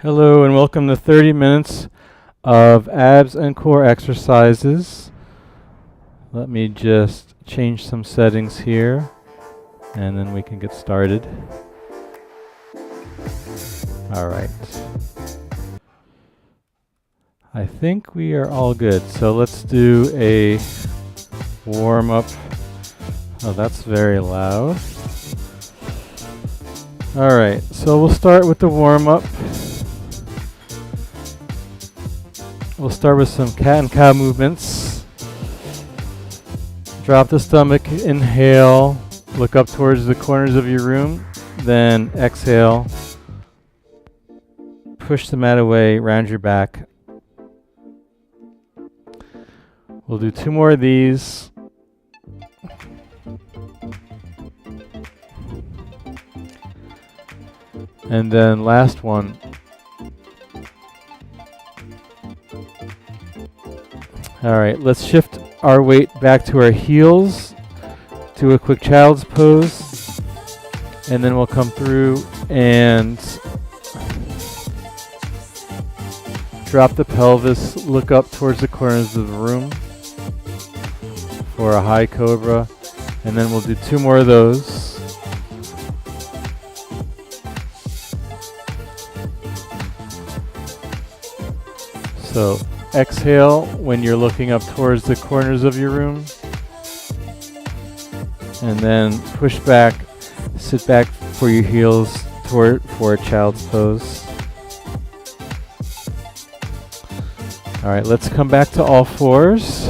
Hello and welcome to 30 minutes of abs and core exercises. Let me just change some settings here and then we can get started. Alright. I think we are all good. So let's do a warm up. Oh, that's very loud. Alright, so we'll start with the warm up. We'll start with some cat and cow movements. Drop the stomach, inhale, look up towards the corners of your room, then exhale, push the mat away, round your back. We'll do 2 more of these. And then last one. Alright, let's shift our weight back to our heels, do a quick child's pose, and then we'll come through and drop the pelvis, look up towards the corners of the room for a high cobra, and then we'll do 2 more of those. So exhale when you're looking up towards the corners of your room. And then push back, sit back for your heels for a child's pose. Alright, let's come back to all fours.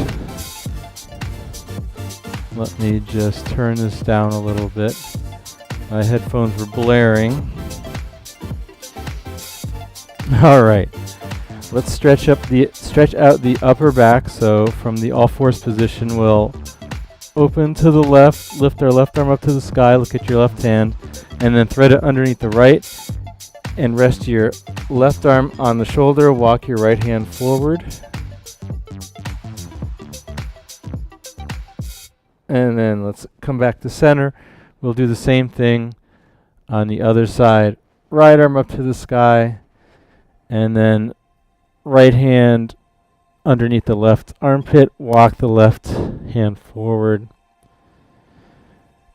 Let me just turn this down a little bit. My headphones were blaring. Alright. Let's stretch out the upper back. So from the all fours position, we'll open to the left, lift our left arm up to the sky, look at your left hand, and then thread it underneath the right, and rest your left arm on the shoulder, walk your right hand forward. And then let's come back to center. We'll do the same thing on the other side. Right arm up to the sky, and then right hand underneath the left armpit, walk the left hand forward.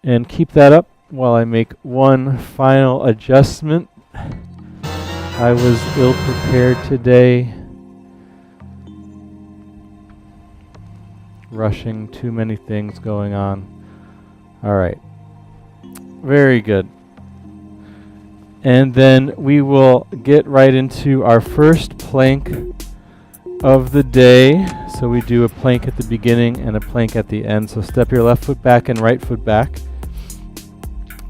And keep that up while I make one final adjustment. I was ill prepared today. Rushing, too many things going on. Alright. Very good. And then we will get right into our first plank of the day. So we do a plank at the beginning and a plank at the end. So step your left foot back and right foot back.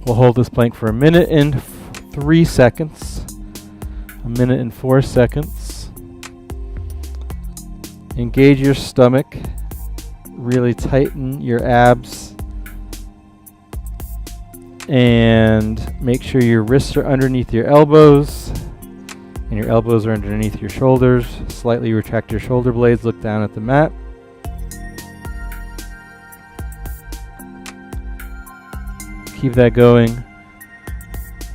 We'll hold this plank for 1 minute and 3 seconds. 1 minute and 4 seconds. Engage your stomach. Really tighten your abs. And make sure your wrists are underneath your elbows and your elbows are underneath your shoulders. Slightly retract your shoulder blades, look down at the mat. Keep that going.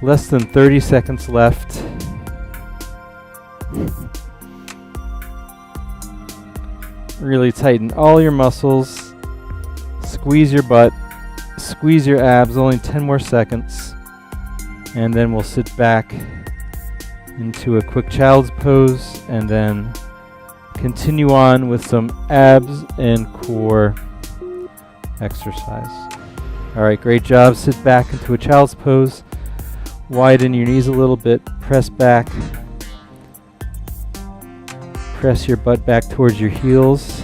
Less than 30 seconds left. Really tighten all your muscles. Squeeze your butt. Squeeze your abs, only 10 more seconds. And then we'll sit back into a quick child's pose and then continue on with some abs and core exercise. Alright, great job. Sit back into a child's pose. Widen your knees a little bit. Press back. Press your butt back towards your heels.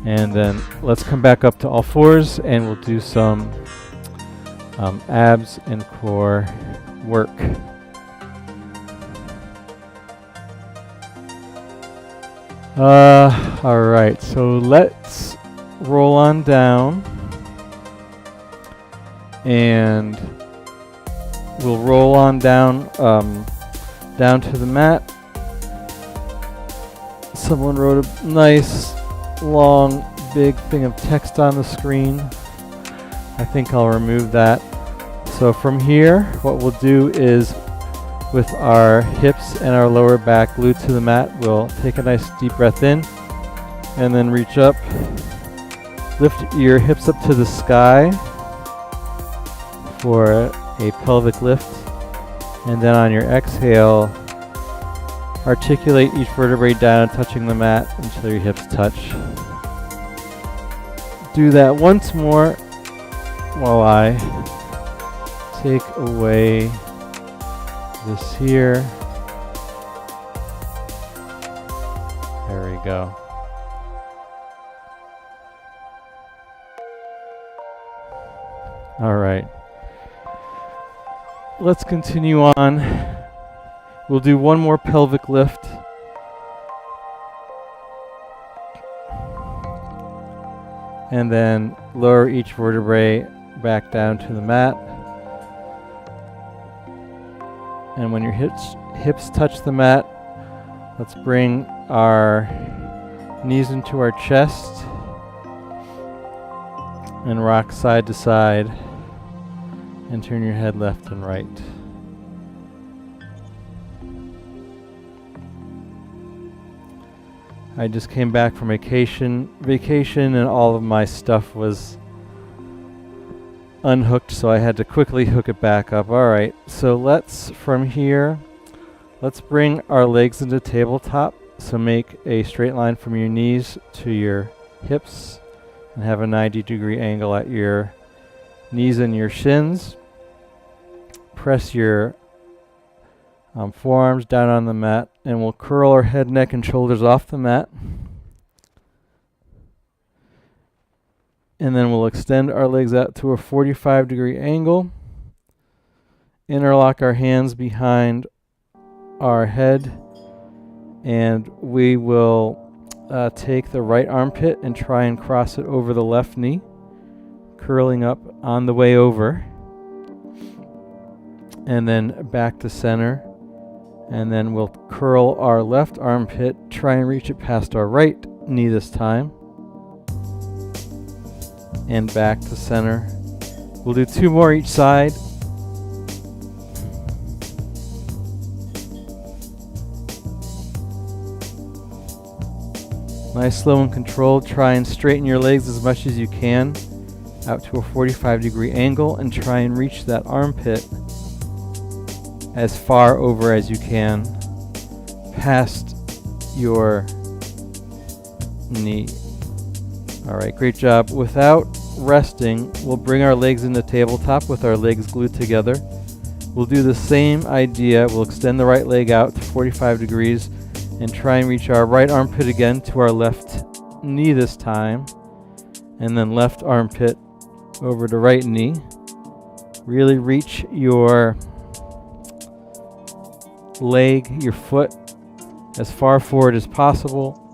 And then let's come back up to all fours and we'll do some abs and core work. Alright, so let's roll on down. And we'll roll on down down to the mat. Someone wrote a nice long big thing of text on the screen. I think I'll remove that. So from here, what we'll do is with our hips and our lower back glued to the mat, we'll take a nice deep breath in and then reach up. Lift your hips up to the sky for a pelvic lift. And then on your exhale, articulate each vertebrae down, touching the mat until your hips touch. Do that once more while I take away this here. There we go. All right. Let's continue on. We'll do one more pelvic lift. And then lower each vertebrae back down to the mat. And when your hips touch the mat, let's bring our knees into our chest and rock side to side and turn your head left and right. I just came back from vacation and all of my stuff was unhooked, so I had to quickly hook it back up. All right, so from here, let's bring our legs into tabletop. So make a straight line from your knees to your hips and have a 90-degree angle at your knees and your shins. Press your forearms down on the mat, and we'll curl our head, neck, and shoulders off the mat. And then we'll extend our legs out to a 45-degree angle. Interlock our hands behind our head, and we will take the right armpit and try and cross it over the left knee, curling up on the way over. And then back to center. And then we'll curl our left armpit, try and reach it past our right knee this time. And back to center. We'll do 2 more each side. Nice, slow and controlled. Try and straighten your legs as much as you can out to a 45-degree angle and try and reach that armpit as far over as you can past your knee. All right, great job. Without resting, we'll bring our legs into tabletop with our legs glued together. We'll do the same idea. We'll extend the right leg out to 45 degrees and try and reach our right armpit again to our left knee this time. And then left armpit over to right knee. Really reach your leg, your foot, as far forward as possible.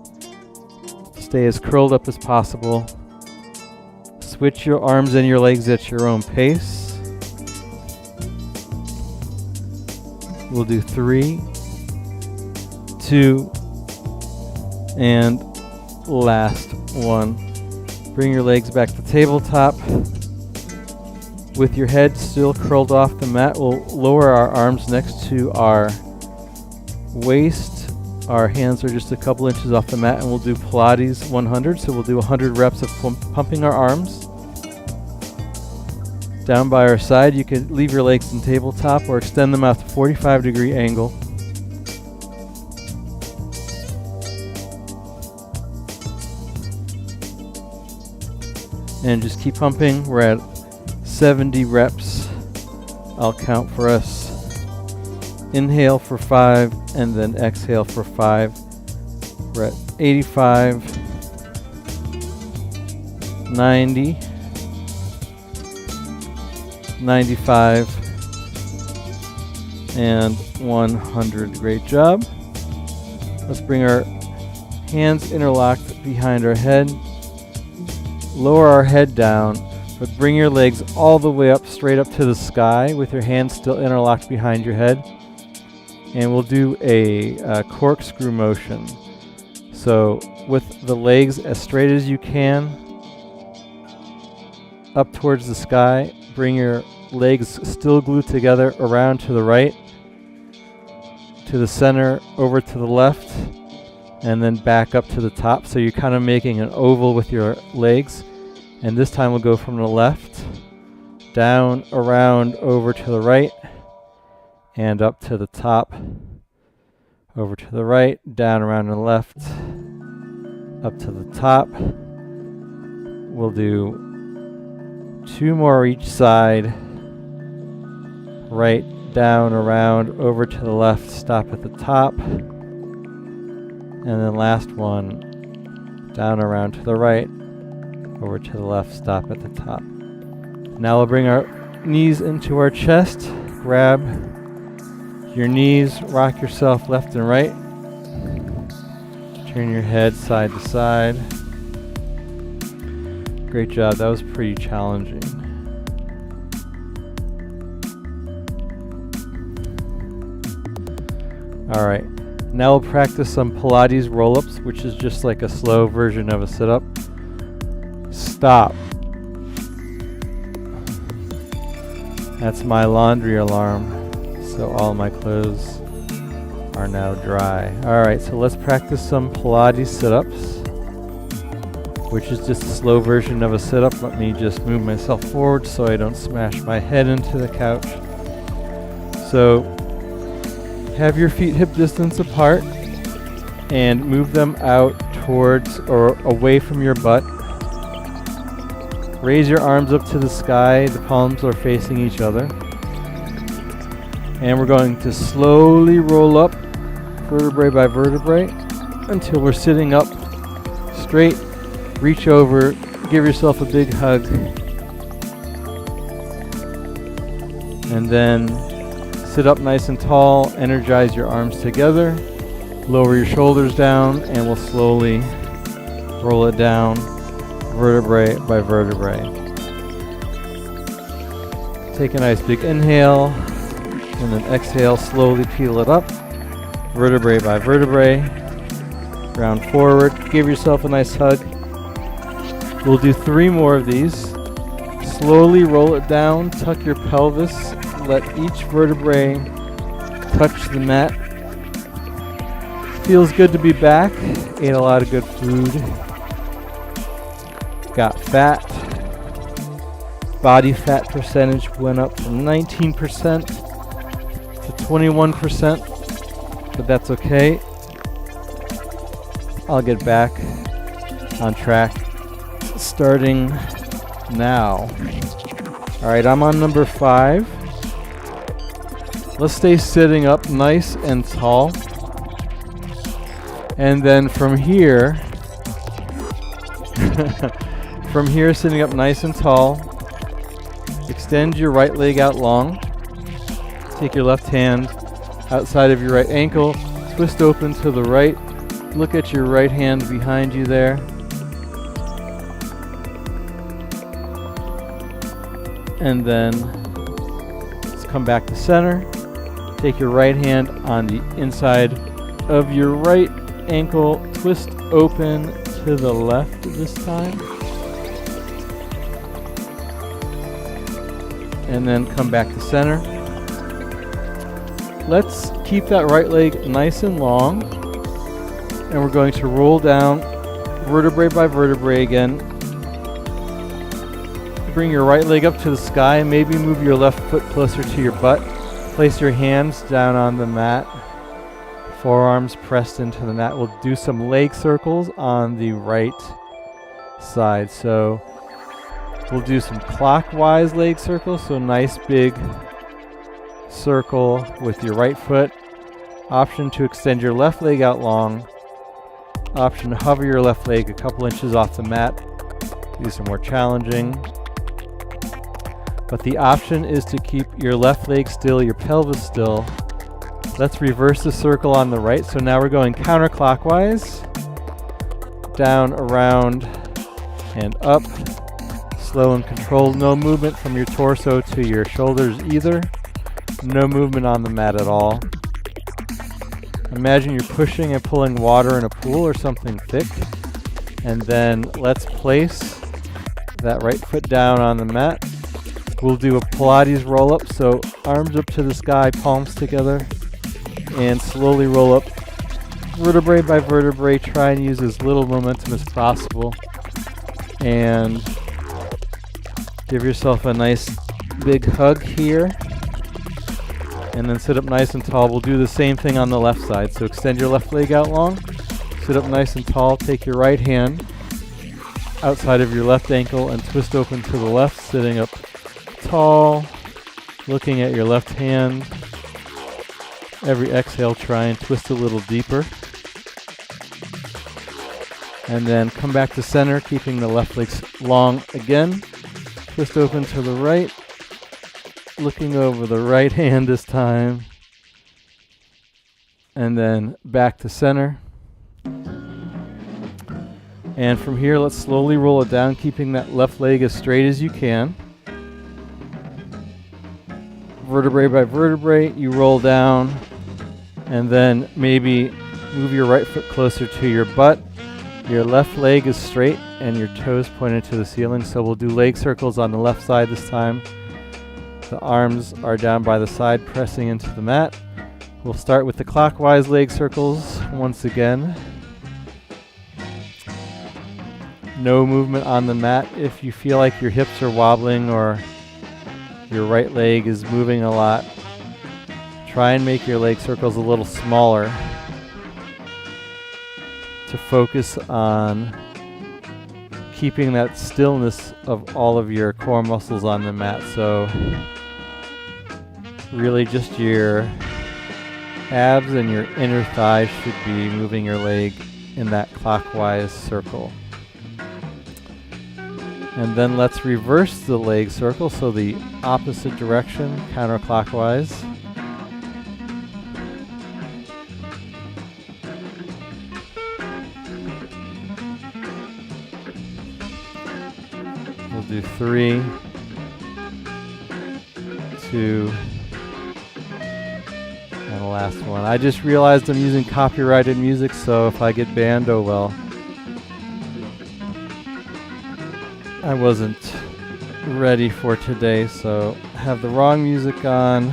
Stay as curled up as possible. Switch your arms and your legs at your own pace. We'll do 3, 2, and last one. Bring your legs back to tabletop. With your head still curled off the mat, we'll lower our arms next to our waist. Our hands are just a couple inches off the mat, and we'll do Pilates 100. So we'll do 100 reps of pumping our arms. Down by our side, you can leave your legs in tabletop or extend them out to 45-degree angle. And just keep pumping. We're at 70 reps. I'll count for us. Inhale for 5 and then exhale for 5. We're at 85, 90, 95, and 100. Great job. Let's bring our hands interlocked behind our head. Lower our head down, but bring your legs all the way up, straight up to the sky with your hands still interlocked behind your head. And we'll do a corkscrew motion. So with the legs as straight as you can, up towards the sky, bring your legs still glued together, around to the right, to the center, over to the left, and then back up to the top. So you're kind of making an oval with your legs. And this time we'll go from the left, down, around, over to the right, and up to the top, over to the right, down, around, and left, up to the top. We'll do 2 more each side, right, down, around, over to the left, stop at the top, and then last one, down, around to the right, over to the left, stop at the top. Now we'll bring our knees into our chest, grab your knees, rock yourself left and right, turn your head side to side. Great job, that was pretty challenging. Alright, now we'll practice some Pilates roll-ups, which is just like a slow version of a sit-up. Stop. That's my laundry alarm, so all my clothes are now dry. Alright, so let's practice some Pilates sit-ups, which is just a slow version of a sit-up. Let me just move myself forward so I don't smash my head into the couch. So have your feet hip distance apart and move them out towards or away from your butt. Raise your arms up to the sky, the palms are facing each other. And we're going to slowly roll up vertebrae by vertebrae until we're sitting up straight. Reach over, give yourself a big hug, and then sit up nice and tall, energize your arms together, lower your shoulders down, and we'll slowly roll it down vertebrae by vertebrae. Take a nice big inhale, and then exhale, slowly peel it up, vertebrae by vertebrae, round forward, give yourself a nice hug. We'll do 3 more of these. Slowly roll it down, tuck your pelvis, let each vertebrae touch the mat. Feels good to be back. Ate a lot of good food. Got fat. Body fat percentage went up from 19% to 21%, but that's okay. I'll get back on track starting now. Alright, I'm on number 5. Let's stay sitting up nice and tall. And then from here, sitting up nice and tall, extend your right leg out long. Take your left hand outside of your right ankle, twist open to the right. Look at your right hand behind you there. And then let's come back to center. Take your right hand on the inside of your right ankle, twist open to the left this time. And then come back to center. Let's keep that right leg nice and long. And we're going to roll down vertebrae by vertebrae again. Bring your right leg up to the sky, maybe move your left foot closer to your butt. Place your hands down on the mat, forearms pressed into the mat. We'll do some leg circles on the right side. So we'll do some clockwise leg circles, so nice big circle with your right foot. Option to extend your left leg out long. Option to hover your left leg a couple inches off the mat. These are more challenging. But the option is to keep your left leg still, your pelvis still. Let's reverse the circle on the right. So now we're going counterclockwise. Down, around, and up. Slow and controlled. No movement from your torso to your shoulders either. No movement on the mat at all. Imagine you're pushing and pulling water in a pool or something thick. And then let's place that right foot down on the mat. We'll do a Pilates roll up, so arms up to the sky, palms together, and slowly roll up vertebrae by vertebrae. Try and use as little momentum as possible, and give yourself a nice big hug here, and then sit up nice and tall. We'll do the same thing on the left side, so extend your left leg out long, sit up nice and tall, take your right hand outside of your left ankle and twist open to the left, sitting up tall, looking at your left hand. Every exhale, try and twist a little deeper. And then come back to center, keeping the left leg long again. Twist open to the right, looking over the right hand this time. And then back to center. And from here, let's slowly roll it down, keeping that left leg as straight as you can. Vertebrae by vertebrae, you roll down, and then maybe move your right foot closer to your butt. Your left leg is straight and your toes pointed to the ceiling, so we'll do leg circles on the left side this time. The arms are down by the side, pressing into the mat. We'll start with the clockwise leg circles once again. No movement on the mat. If you feel like your hips are wobbling or your right leg is moving a lot, try and make your leg circles a little smaller to focus on keeping that stillness of all of your core muscles on the mat. So really just your abs and your inner thighs should be moving your leg in that clockwise circle. And then let's reverse the leg circle, so the opposite direction, counterclockwise. We'll do 3, 2, and the last one. I just realized I'm using copyrighted music, so if I get banned, oh well. I wasn't ready for today, so I have the wrong music on.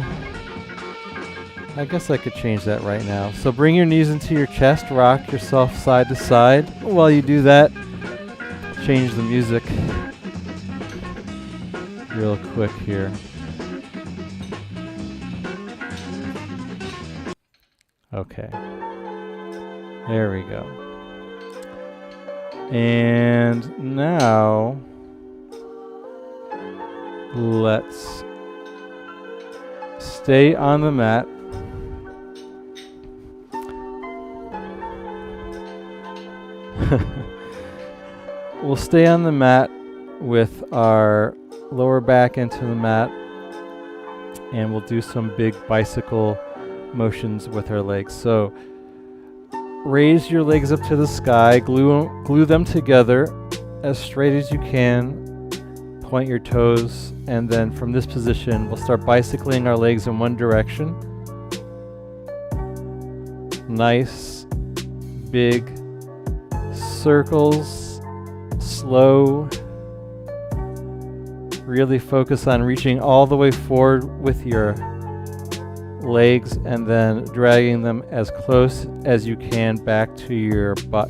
I guess I could change that right now. So bring your knees into your chest, rock yourself side to side. While you do that, change the music real quick here. Okay. There we go. And now let's stay on the mat. We'll stay on the mat with our lower back into the mat, and we'll do some big bicycle motions with our legs. So raise your legs up to the sky, glue them together as straight as you can. Point your toes, and then from this position we'll start bicycling our legs in one direction. Nice big circles, slow. Really focus on reaching all the way forward with your legs and then dragging them as close as you can back to your butt.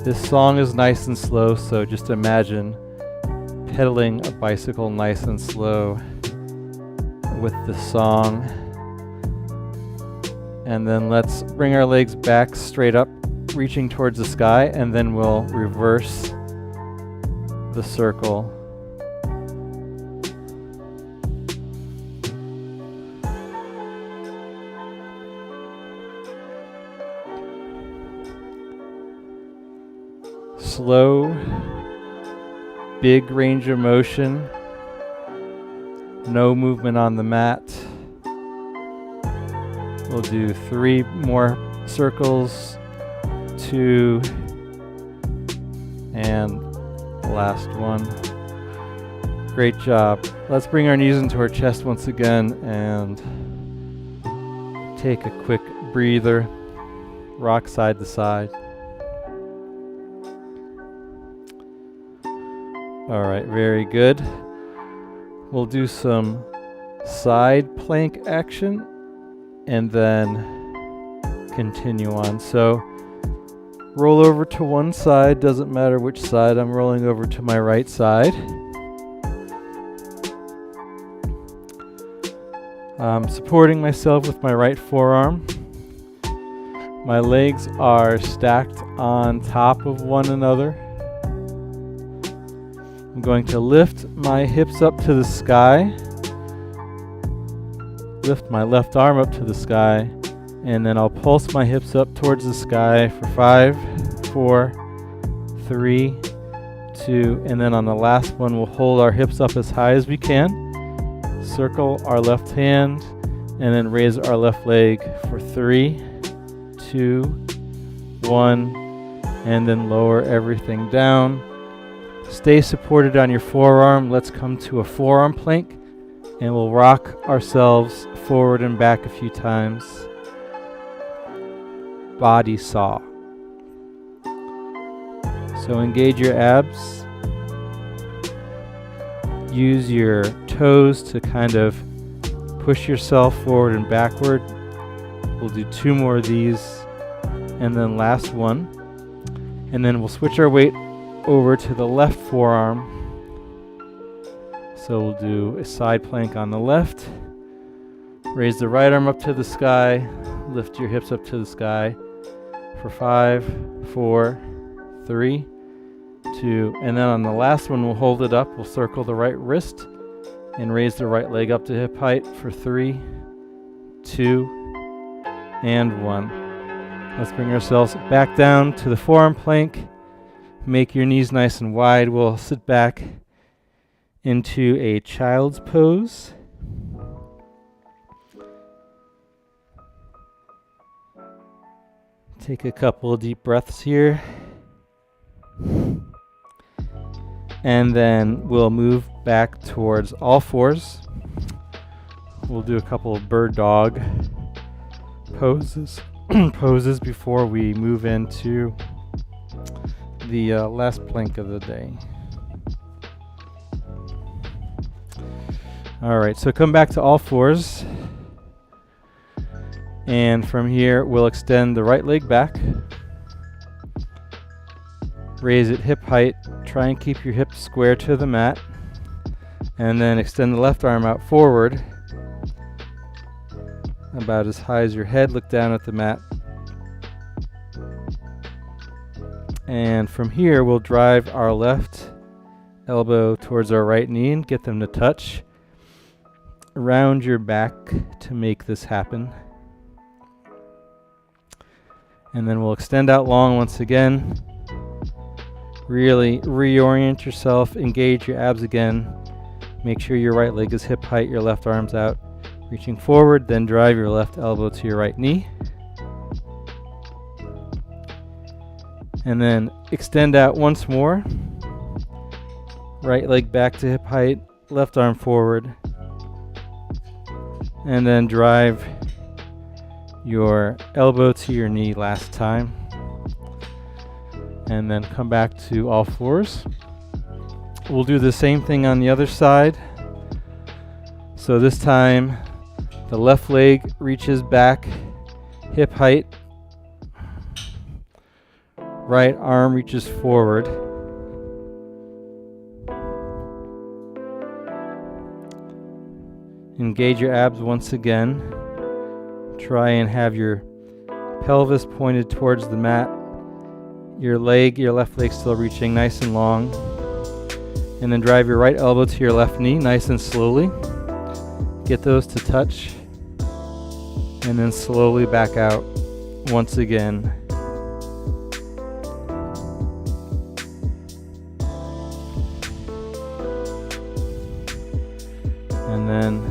This song is nice and slow, so just imagine pedaling a bicycle nice and slow with the song. And then let's bring our legs back straight up, reaching towards the sky, and then we'll reverse the circle. Slow, big range of motion, no movement on the mat. We'll do 3 more circles, 2, and the last one. Great job. Let's bring our knees into our chest once again and take a quick breather. Rock side to side. All right, very good. We'll do some side plank action and then continue on. So roll over to one side, doesn't matter which side. I'm rolling over to my right side. I'm supporting myself with my right forearm. My legs are stacked on top of one another. I'm going to lift my hips up to the sky, lift my left arm up to the sky, and then I'll pulse my hips up towards the sky for 5, 4, 3, 2, and then on the last one we'll hold our hips up as high as we can. Circle our left hand and then raise our left leg for 3, 2, 1, and then lower everything down. Stay supported on your forearm. Let's come to a forearm plank and we'll rock ourselves forward and back a few times. Body saw. So engage your abs. Use your toes to kind of push yourself forward and backward. We'll do 2 more of these and then last one. And then we'll switch our weight over to the left forearm. So we'll do a side plank on the left. Raise the right arm up to the sky. Lift your hips up to the sky for 5, 4, 3, 2, and then on the last one we'll hold it up. We'll circle the right wrist and raise the right leg up to hip height for 3, 2, and 1. Let's bring ourselves back down to the forearm plank. Make your knees nice and wide. We'll sit back into a child's pose. Take a couple of deep breaths here. And then we'll move back towards all fours. We'll do a couple of bird dog poses before we move into the last plank of the day. All right, so come back to all fours. And from here, we'll extend the right leg back. Raise it hip height. Try and keep your hips square to the mat. And then extend the left arm out forward, about as high as your head. Look down at the mat. And from here, we'll drive our left elbow towards our right knee and get them to touch. Round your back to make this happen. And then we'll extend out long once again. Really reorient yourself, engage your abs again. Make sure your right leg is hip height, your left arm's out. Reaching forward, then drive your left elbow to your right knee. And then extend out once more. Right leg back to hip height, left arm forward. And then drive your elbow to your knee last time. And then come back to all fours. We'll do the same thing on the other side. So this time, the left leg reaches back, hip height. Right arm reaches forward. Engage your abs once again. Try and have your pelvis pointed towards the mat. Your left leg still reaching nice and long. And then drive your right elbow to your left knee nice and slowly. Get those to touch. And then slowly back out once again. And then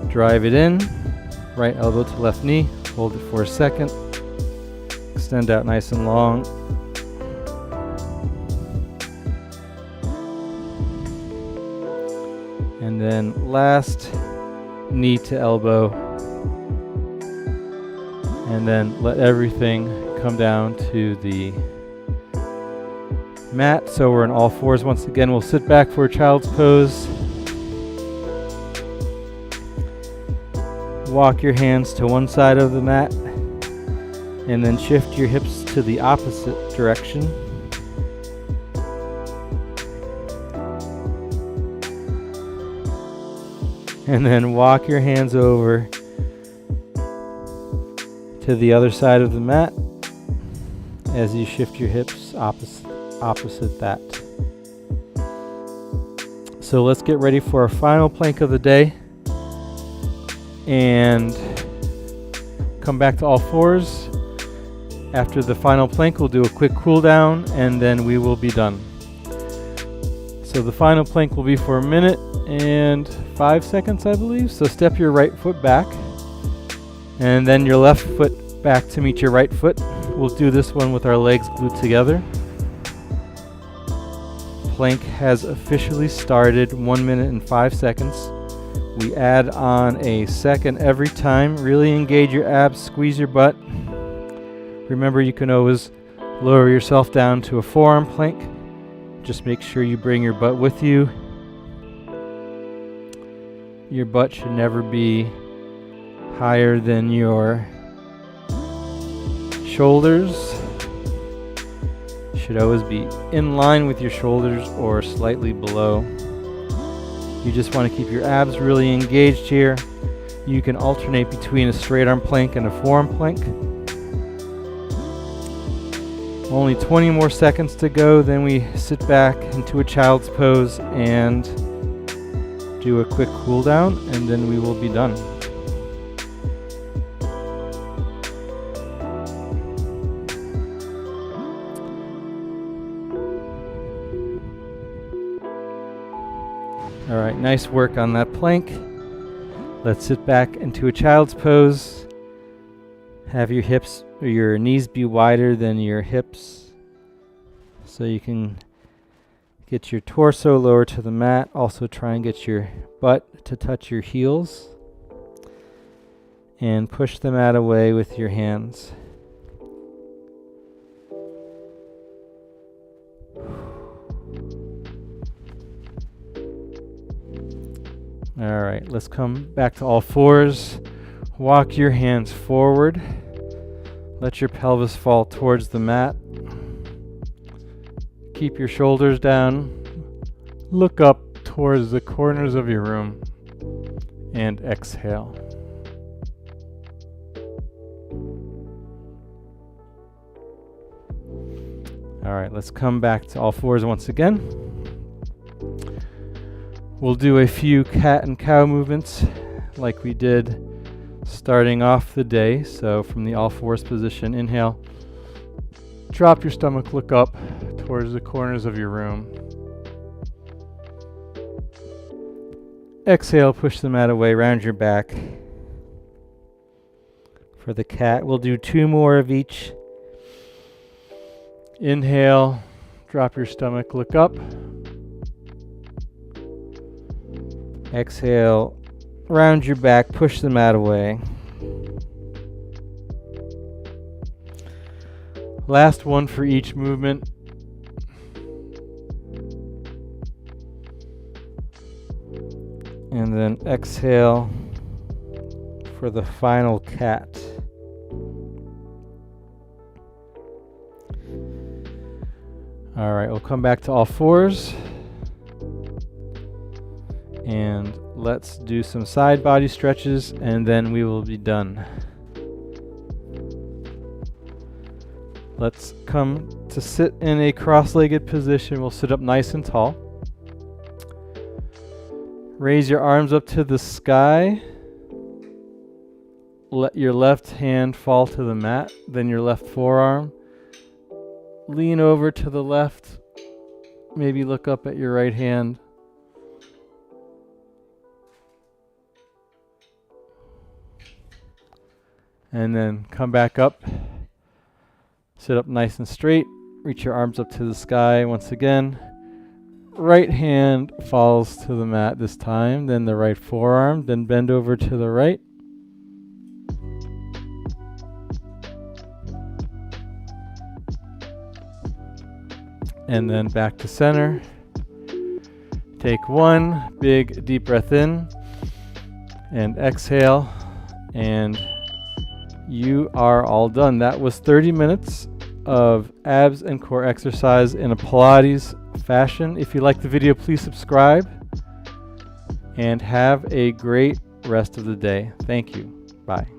drive it in. Right elbow to left knee. Hold it for a second. Extend out nice and long. And then last, knee to elbow. And then let everything come down to the mat. So we're in all fours once again. We'll sit back for a child's pose. Walk your hands to one side of the mat and then shift your hips to the opposite direction. And then walk your hands over to the other side of the mat as you shift your hips opposite that. So let's get ready for our final plank of the day and come back to all fours. After the final plank, we'll do a quick cool down and then we will be done. So the final plank will be for 1 minute and 5 seconds, I believe. So step your right foot back and then your left foot back to meet your right foot. We'll do this one with our legs glued together. Plank has officially started. 1 minute and 5 seconds. We add on a second every time. Really engage your abs, squeeze your butt. Remember, you can always lower yourself down to a forearm plank. Just make sure you bring your butt with you. Your butt should never be higher than your shoulders. Should always be in line with your shoulders or slightly below. You just want to keep your abs really engaged here. You can alternate between a straight arm plank and a forearm plank. Only 20 more seconds to go, then we sit back into a child's pose and do a quick cool down, and then we will be done. All right, nice work on that plank. Let's sit back into a child's pose. Have your hips or your knees be wider than your hips so you can get your torso lower to the mat. Also try and get your butt to touch your heels and push the mat away with your hands. All right, let's come back to all fours. Walk your hands forward. Let your pelvis fall towards the mat. Keep your shoulders down. Look up towards the corners of your room and exhale. All right, let's come back to all fours once again. We'll do a few cat and cow movements like we did starting off the day. So from the all fours position, inhale, drop your stomach, look up towards the corners of your room. Exhale, push the mat away, round your back. For the cat, we'll do 2 more of each. Inhale, drop your stomach, look up. Exhale, round your back, push the mat away. Last one for each movement. And then exhale for the final cat. All right, we'll come back to all fours. And let's do some side body stretches and then we will be done. Let's come to sit in a cross-legged position. We'll sit up nice and tall. Raise your arms up to the sky. Let your left hand fall to the mat, then your left forearm. Lean over to the left. Maybe look up at your right hand. And then come back up. Sit up nice and straight. Reach your arms up to the sky once again. Right hand falls to the mat this time, then the right forearm, then bend over to the right. and then back to center. Take one big deep breath in and exhale, and you are all done. That was 30 minutes of abs and core exercise in a Pilates fashion. If you like the video, please subscribe and have a great rest of the day. Thank you. Bye.